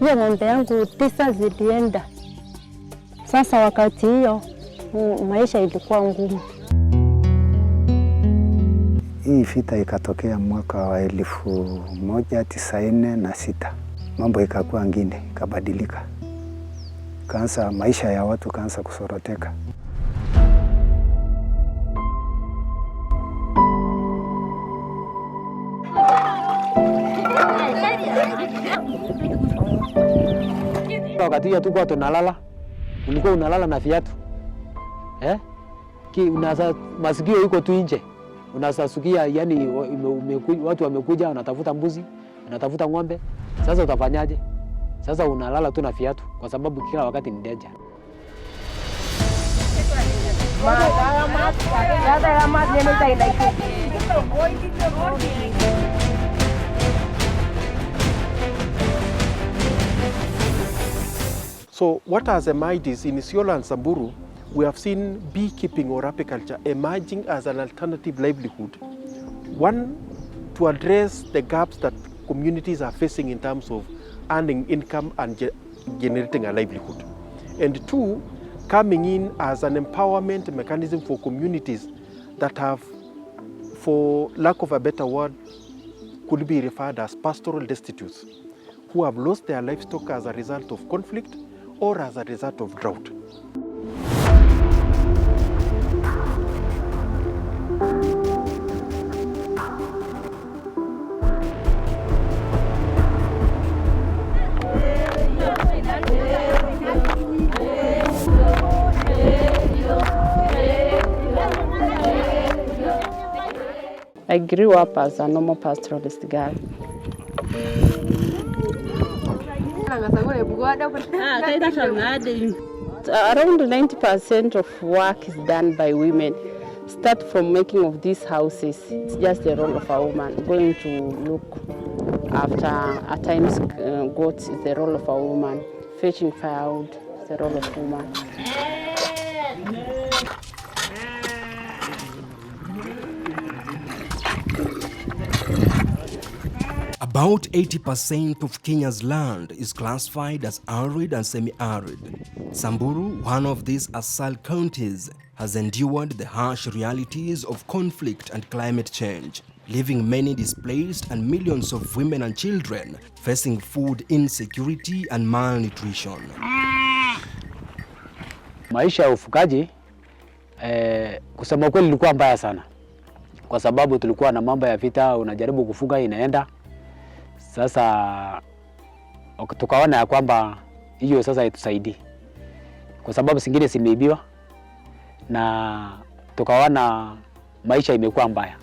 Hiyo ng'ombe yangu 9 zilienda. Sasa wakati hiyo maisha ilikuwa ngumu. Hii vita ikatokea mwaka wa 1996. Mambo ikakuwa ngine, ikabadilika. Kaanza maisha ya watu kaanza kusoroteka. Wakati hiyo tulikuwa tunalala, ulikuwa unalala na viatu. Masikio iko tu nje. Unasasukia, yani watu wamekuja wanatafuta mbuzi, wanatafuta ng'ombe. Sasa utafanyaje? Sasa unalala tu na viatu kwa sababu kila wakati ni danger. So what has emerged is in Isiolo and Samburu, we have seen beekeeping or apiculture emerging as an alternative livelihood. One, to address the gaps that communities are facing in terms of earning income and generating a livelihood. And two, coming in as an empowerment mechanism for communities that have, for lack of a better word, could be referred as pastoral destitutes, who have lost their livestock as a result of conflict or as a result of drought. I grew up as a normal pastoralist girl. Around 90% of work is done by women. Start from making of these houses. It's just the role of a woman. Going to look after, at times, goats is the role of a woman. Fetching firewood is the role of a woman. About 80% of Kenya's land is classified as arid and semi-arid. Samburu, one of these ASAL counties, has endured the harsh realities of conflict and climate change, leaving many displaced and millions of women and children facing food insecurity and malnutrition. Maisha ya ufugaji kusema kweli ilikuwa mbaya sana. Kwa sababu tulikuwa na mambo ya vita, unajaribu kufuga inaenda. Sasa tukaona ya kwamba hiyo sasa haitusaidii. Kwa sababu zingine zimeibiwa na tukaona maisha imekuwa mbaya.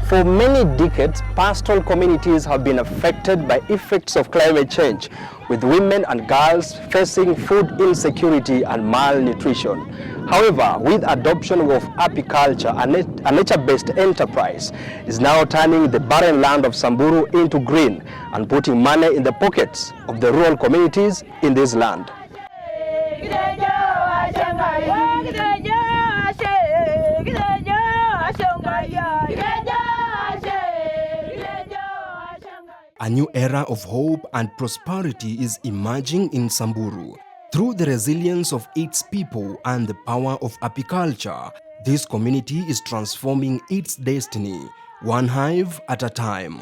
For many decades, pastoral communities have been affected by effects of climate change, with women and girls facing food insecurity and malnutrition. However, with adoption of apiculture, a nature-based enterprise is now turning the barren land of Samburu into green and putting money in the pockets of the rural communities in this land. A new era of hope and prosperity is emerging in Samburu. Through the resilience of its people and the power of apiculture, this community is transforming its destiny, one hive at a time.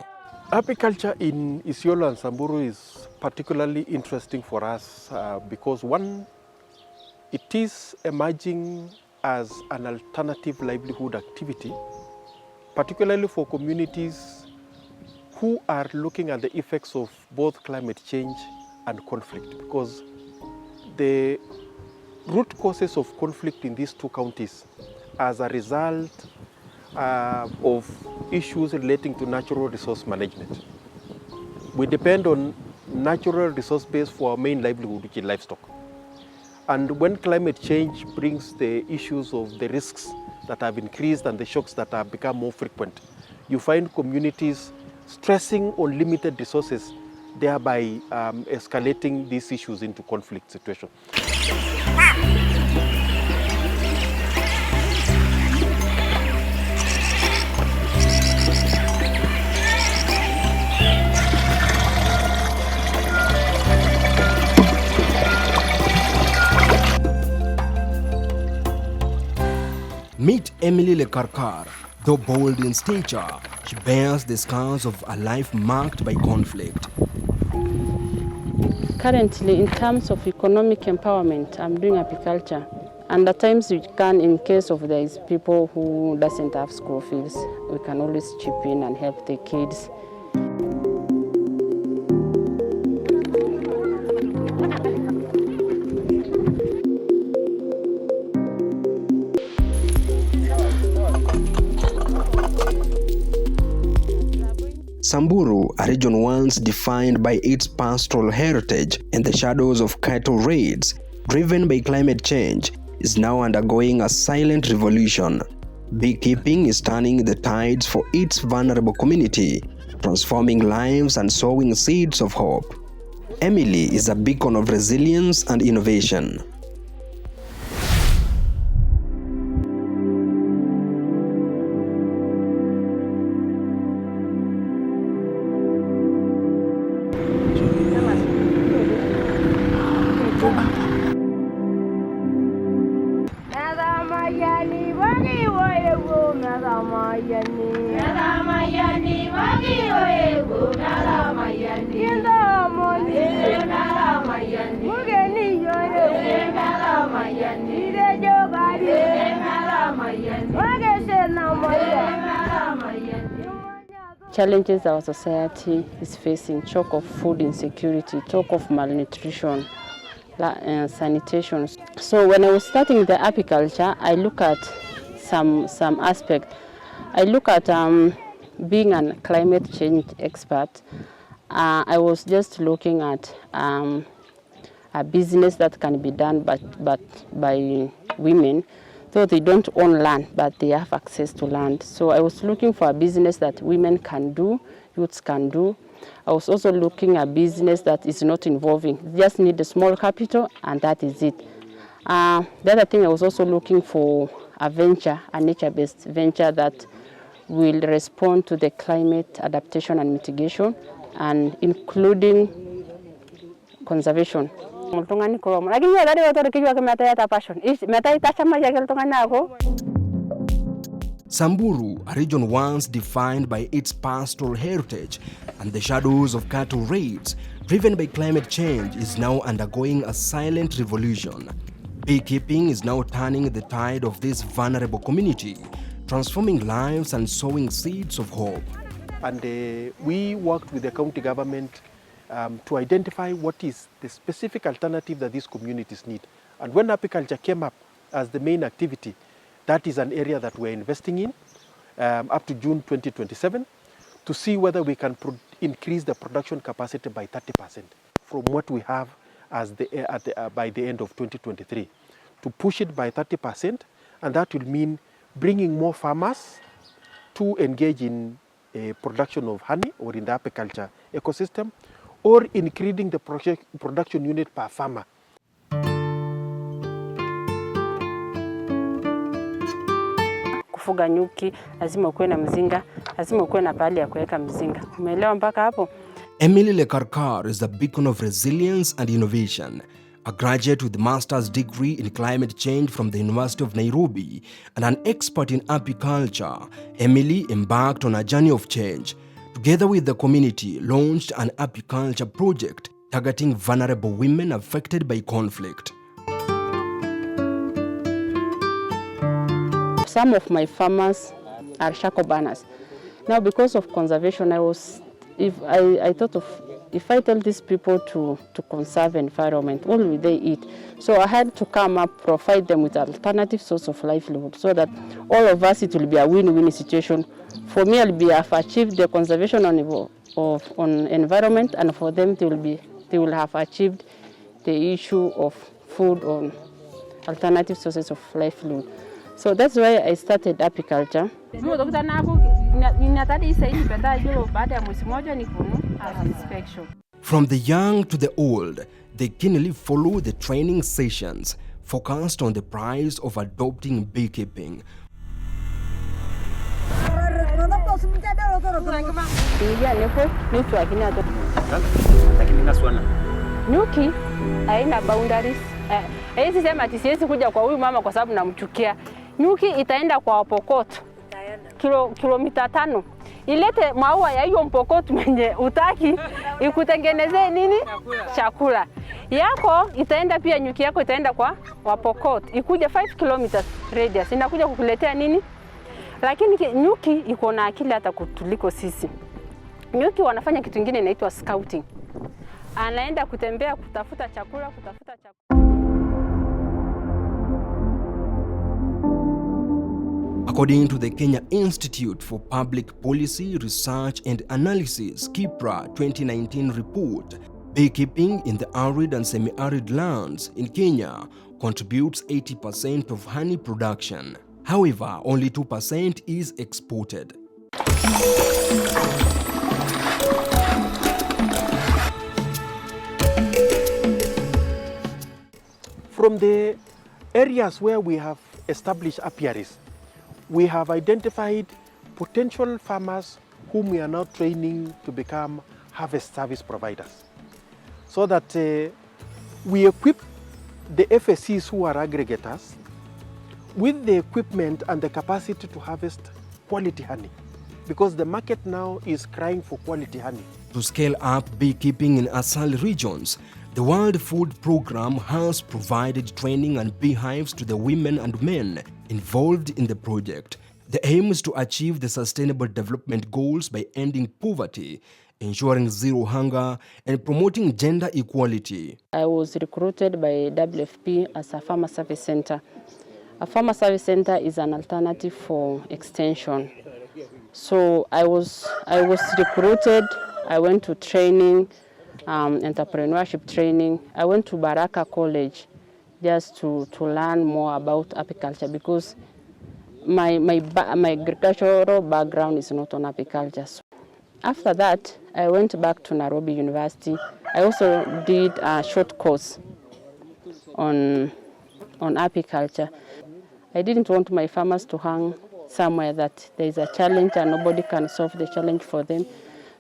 Apiculture in Isiolo and Samburu is particularly interesting for us because one, it is emerging as an alternative livelihood activity, particularly for communities who are looking at the effects of both climate change and conflict, because the root causes of conflict in these two counties as a result of issues relating to natural resource management. We depend on natural resource base for our main livelihood, which is livestock. And when climate change brings the issues of the risks that have increased and the shocks that have become more frequent, you find communities stressing on limited resources thereby escalating these issues into conflict situation. Meet Emily Lekarkar. Though bold in stature, she bears the scars of a life marked by conflict. Currently, in terms of economic empowerment, I'm doing apiculture. And at times we can, in case of there is people who doesn't have school fees, we can always chip in and help the kids. Samburu, a region once defined by its pastoral heritage and the shadows of cattle raids, driven by climate change, is now undergoing a silent revolution. Beekeeping is turning the tides for its vulnerable community, transforming lives and sowing seeds of hope. Emily is a beacon of resilience and innovation. Challenges our society is facing: talk of food insecurity, talk of malnutrition, sanitation. So when I was starting the apiculture, I look at some aspect. I look at being a climate change expert. I was just looking at a business that can be done but by women, though they don't own land, but they have access to land. So I was looking for a business that women can do, youths can do. I was also looking at a business that is not involving, just need a small capital, and that is it. The other thing, I was also looking for a venture, a nature-based venture that will respond to the climate adaptation and mitigation, and including conservation. Samburu, a region once defined by its pastoral heritage and the shadows of cattle raids, driven by climate change, is now undergoing a silent revolution. Beekeeping is now turning the tide of this vulnerable community, transforming lives and sowing seeds of hope. And we worked with the county government to identify what is the specific alternative that these communities need. And when apiculture came up as the main activity, that is an area that we're investing in up to June 2027 to see whether we can increase the production capacity by 30% from what we have as by the end of 2023. To push it by 30%, and that will mean bringing more farmers to engage in production of honey or in the apiculture ecosystem, or increasing the production unit per farmer. Kufuga nyuki, lazima ukuwe na mzinga, lazima ukuwe na pahali ya kuweka mzinga. Umeelewa mpaka hapo? Emily Lekarkar is the beacon of resilience and innovation. A graduate with a master's degree in climate change from the University of Nairobi and an expert in apiculture, Emily embarked on a journey of change. Together with the community, launched an apiculture project targeting vulnerable women affected by conflict. Some of my farmers are shackle burners. Now, because of conservation, I thought of, if I tell these people to conserve environment, what will they eat? So I had to come up, provide them with alternative source of livelihood, so that all of us, it will be a win-win situation. For me, I've achieved the conservation on environment, and for them, they will have achieved the issue of food on alternative sources of livelihood. So that's why I started apiculture. From the young to the old, they keenly follow the training sessions focused on the price of adopting beekeeping. Nyuki haina boundaries. Hizi sema ati siwezi kuja kwa huyu mama kwa sababu namchukia. Nyuki itaenda kwa Pokot. Kilomita 5. Ilete maua ya hiyo Pokot mwenye utaki ikutengenezee nini? Chakula. Yako itaenda pia, nyuki yako itaenda kwa Pokot. Ikuje 5 kilometers radius. Inakuja kukuletea nini? Lakini nyuki iko na akili hata kutuliko sisi. Nyuki wanafanya kitu kingine inaitwa scouting. Anaenda kutembea kutafuta chakula. According to the Kenya Institute for Public Policy Research and Analysis, KIPPRA 2019 report, beekeeping in the arid and semi-arid lands in Kenya contributes 80% of honey production. However, only 2% is exported. From the areas where we have established apiaries, we have identified potential farmers whom we are now training to become harvest service providers, so that we equip the FSCs who are aggregators with the equipment and the capacity to harvest quality honey, because the market now is crying for quality honey. To scale up beekeeping in ASAL regions, the World Food Programme has provided training and beehives to the women and men involved in the project. The aim is to achieve the Sustainable Development Goals by ending poverty, ensuring zero hunger, and promoting gender equality. I was recruited by WFP as a farmer service center. A farmer service center is an alternative for extension. So I was recruited. I went to training, entrepreneurship training. I went to Baraka College just to learn more about apiculture, because my agricultural background is not on apiculture. So after that, I went back to Nairobi University. I also did a short course on apiculture. I didn't want my farmers to hang somewhere that there is a challenge and nobody can solve the challenge for them.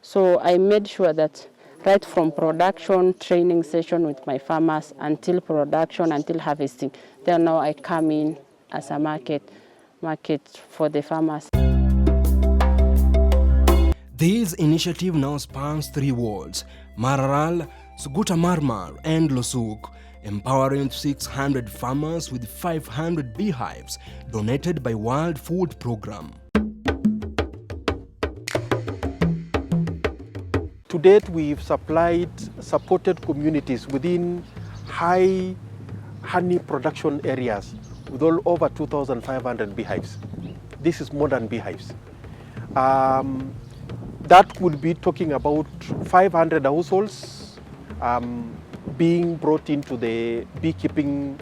So I made sure that right from production, training session with my farmers, until production, until harvesting, then now I come in as a market for the farmers. This initiative now spans 3 wards: Mararal, Suguta Marmar, and Losuk, empowering 600 farmers with 500 beehives donated by World Food Programme. To date, we've supported communities within high honey production areas with over 2,500 beehives. This is modern beehives. That would be talking about 500 households being brought into the beekeeping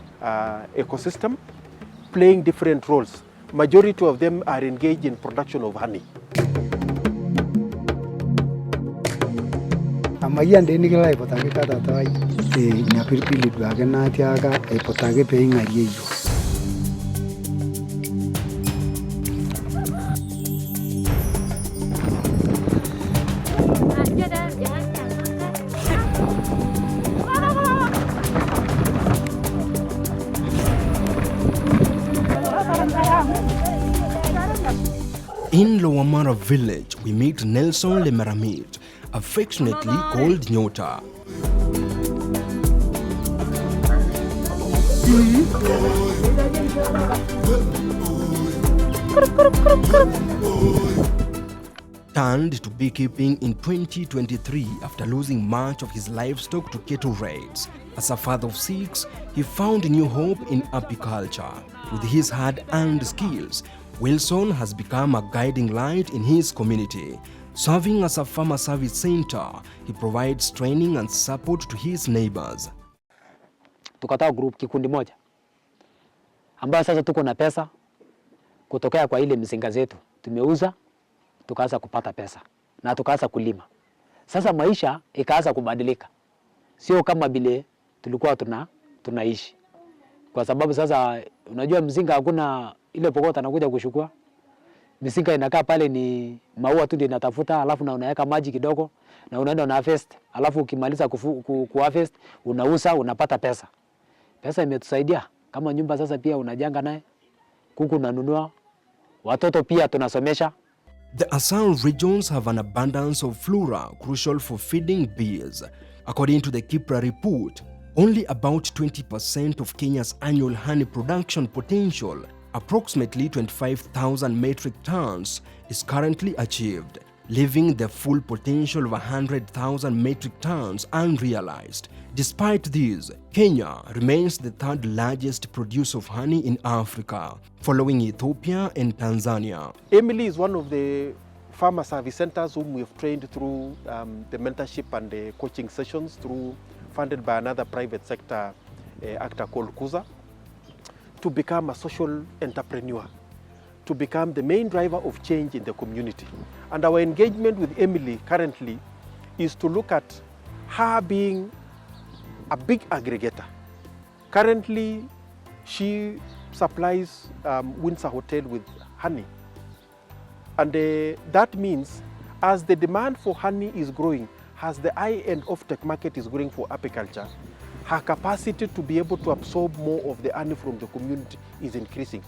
ecosystem, playing different roles. Majority of them are engaged in production of honey. Amaya ndeni kila ipotage kata tai nyapiripili dwage na tiaga ipotage pe ngariyo. In Lowamara village, we meet Nelson Lemaramit, affectionately called Nyota. Turned to beekeeping in 2023 after losing much of his livestock to cattle raids. As a father of 6, he found new hope in apiculture. With his hard-earned skills, Wilson has become a guiding light in his community. Serving as a farmer service center, he provides training and support to his neighbors. Tukatoa kikundi moja ambayo sasa tuko na pesa kutokea kwa ile mzinga zetu. Tumeuza tukaanza kupata pesa na tukaanza kulima. Sasa maisha ikaanza kubadilika, sio kama vile tulikuwa tunaishi, kwa sababu sasa unajua mzinga hakuna ile pokota anakuja kushukua. Misinga inakaa pale ni maua tu ndio inatafuta, alafu na unaweka maji kidogo na unaenda na harvest, alafu ukimaliza harvest unauza, unapata pesa. Pesa imetusaidia kama nyumba sasa pia unajenga naye, kuku unanunua, watoto pia tunasomesha. The ASAL regions have an abundance of flora crucial for feeding bees. According to the KIPPRA report, only about 20% of Kenya's annual honey production potential, approximately 25,000 metric tons, is currently achieved, leaving the full potential of 100,000 metric tons unrealized. Despite this, Kenya remains the third largest producer of honey in Africa, following Ethiopia and Tanzania. Emily is one of the farmer service centers whom we have trained through the mentorship and the coaching sessions funded by another private sector actor called Kuza, to become a social entrepreneur, to become the main driver of change in the community. And our engagement with Emily currently is to look at her being a big aggregator. Currently, she supplies Windsor Hotel with honey. And that means as the demand for honey is growing, as the high-end offtake market is growing for apiculture, her capacity to be able to absorb more of the honey from the community is increasing.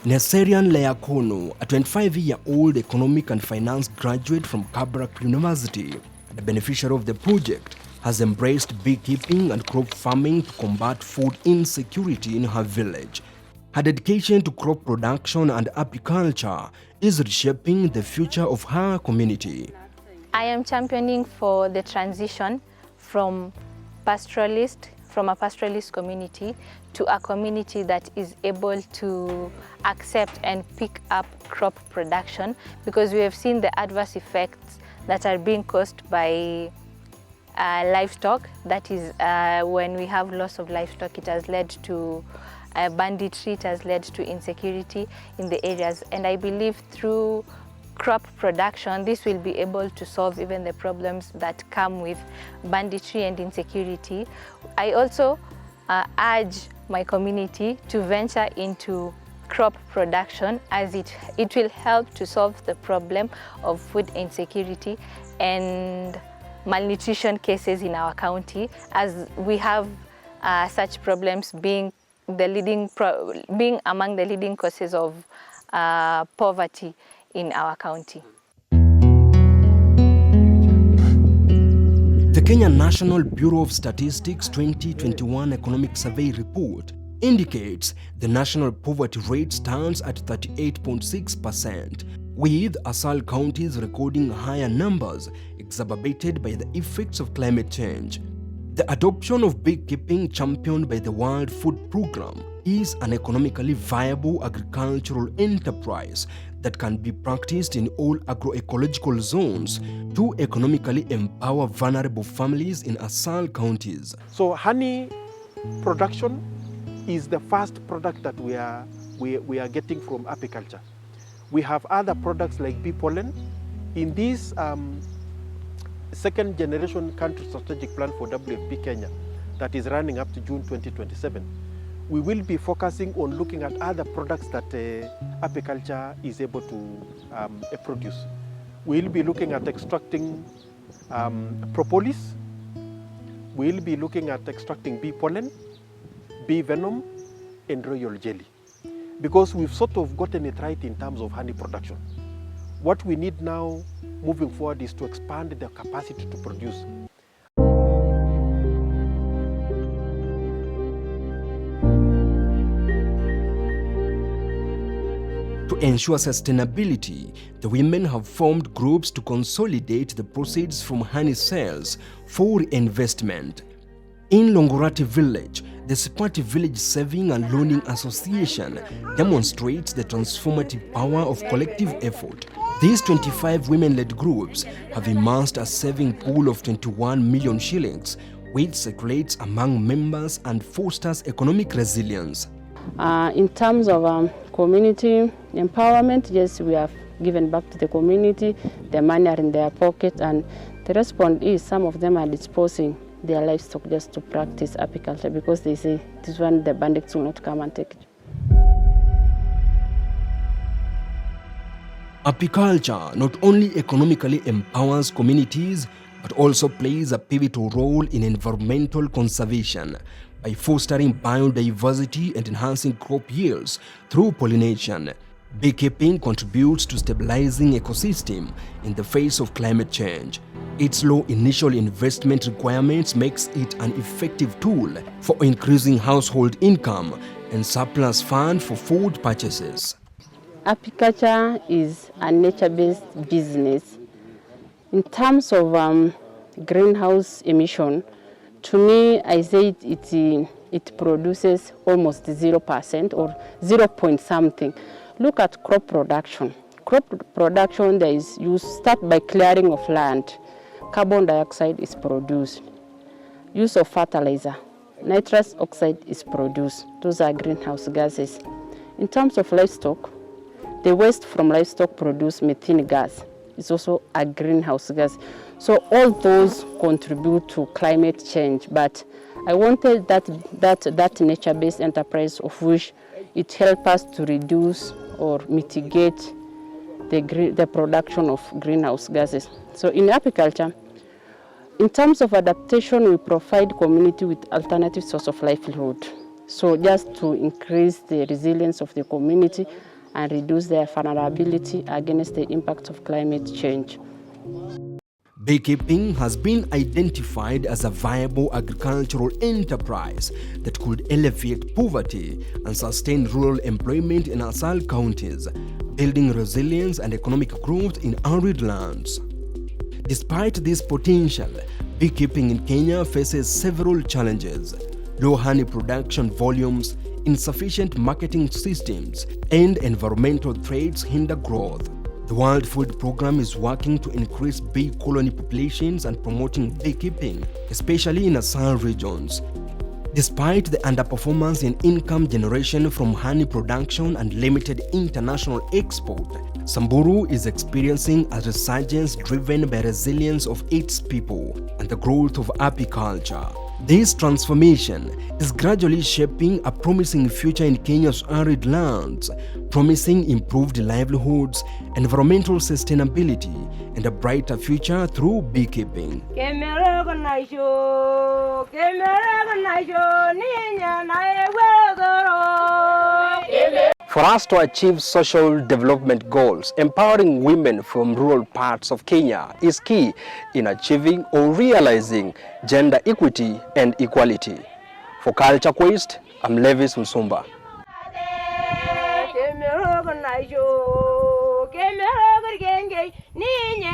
Neserian Leyakono, a 25-year-old economic and finance graduate from KIPPRA University, the beneficiary of the project, has embraced beekeeping and crop farming to combat food insecurity in her village. Her dedication to crop production and apiculture is reshaping the future of her community. I am championing for the transition from a pastoralist community to a community that is able to accept and pick up crop production, because we have seen the adverse effects that are being caused by livestock. That is, when we have loss of livestock, it has led to banditry, it has led to insecurity in the areas. And I believe through crop production, this will be able to solve even the problems that come with banditry and insecurity. I also urge my community to venture into crop production, as it will help to solve the problem of food insecurity and malnutrition cases in our county, as we have such problems being among the leading causes of poverty in our county. The Kenya National Bureau of Statistics 2021 Economic Survey report indicates the national poverty rate stands at 38.6%, with ASAL counties recording higher numbers exacerbated by the effects of climate change. The adoption of beekeeping, championed by the World Food Programme, is an economically viable agricultural enterprise that can be practiced in all agroecological zones to economically empower vulnerable families in ASAL counties. So honey production is the first product that we are getting from apiculture. We have other products like bee pollen. In this second generation country strategic plan for WFP Kenya that is running up to June 2027, we will be focusing on looking at other products that apiculture is able to produce. We'll be looking at extracting propolis. We'll be looking at extracting bee pollen, bee venom, and royal jelly. Because we've sort of gotten it right in terms of honey production. What we need now moving forward is to expand the capacity to produce. To ensure sustainability, the women have formed groups to consolidate the proceeds from honey sales for investment. In Longorati village, the Sipati Village Saving and Loaning Association demonstrates the transformative power of collective effort. These 25 women-led groups have amassed a saving pool of 21 million shillings, which circulates among members and fosters economic resilience. In terms of community empowerment, yes, given back to the community. The money are in their pocket, and the response is some of them are disposing their livestock just to practice apiculture because they say this one the bandits will not come and take it. Apiculture not only economically empowers communities but also plays a pivotal role in environmental conservation by fostering biodiversity and enhancing crop yields through pollination. Beekeeping contributes to stabilizing ecosystem in the face of climate change. Its low initial investment requirements makes it an effective tool for increasing household income and surplus fund for food purchases. Apiculture is a nature-based business. In terms of greenhouse emission, to me, I say it produces almost 0% or 0 point something. Look at crop production. Crop production, you start by clearing of land. Carbon dioxide is produced. Use of fertilizer. Nitrous oxide is produced. Those are greenhouse gases. In terms of livestock, the waste from livestock produce methane gas. It's also a greenhouse gas. So all those contribute to climate change. But I wanted that nature-based enterprise of which it helps us to reduce or mitigate the production of greenhouse gases. So in apiculture, in terms of adaptation, we provide community with alternative source of livelihood. So just to increase the resilience of the community and reduce their vulnerability against the impact of climate change. Beekeeping has been identified as a viable agricultural enterprise that could alleviate poverty and sustain rural employment in ASAL counties, building resilience and economic growth in arid lands. Despite this potential, beekeeping in Kenya faces several challenges: low honey production volumes, insufficient marketing systems, and environmental threats hinder growth. The World Food Programme is working to increase bee colony populations and promoting beekeeping, especially in ASAL regions. Despite the underperformance in income generation from honey production and limited international export, Samburu is experiencing a resurgence driven by resilience of its people and the growth of apiculture. This transformation is gradually shaping a promising future in Kenya's arid lands, promising improved livelihoods, environmental sustainability, and a brighter future through beekeeping. For us to achieve social development goals, empowering women from rural parts of Kenya is key in achieving or realizing gender equity and equality. For Culture Quest, I'm Levis Msumba. Ke me rogo na yo, ke me rogo genge, ni nye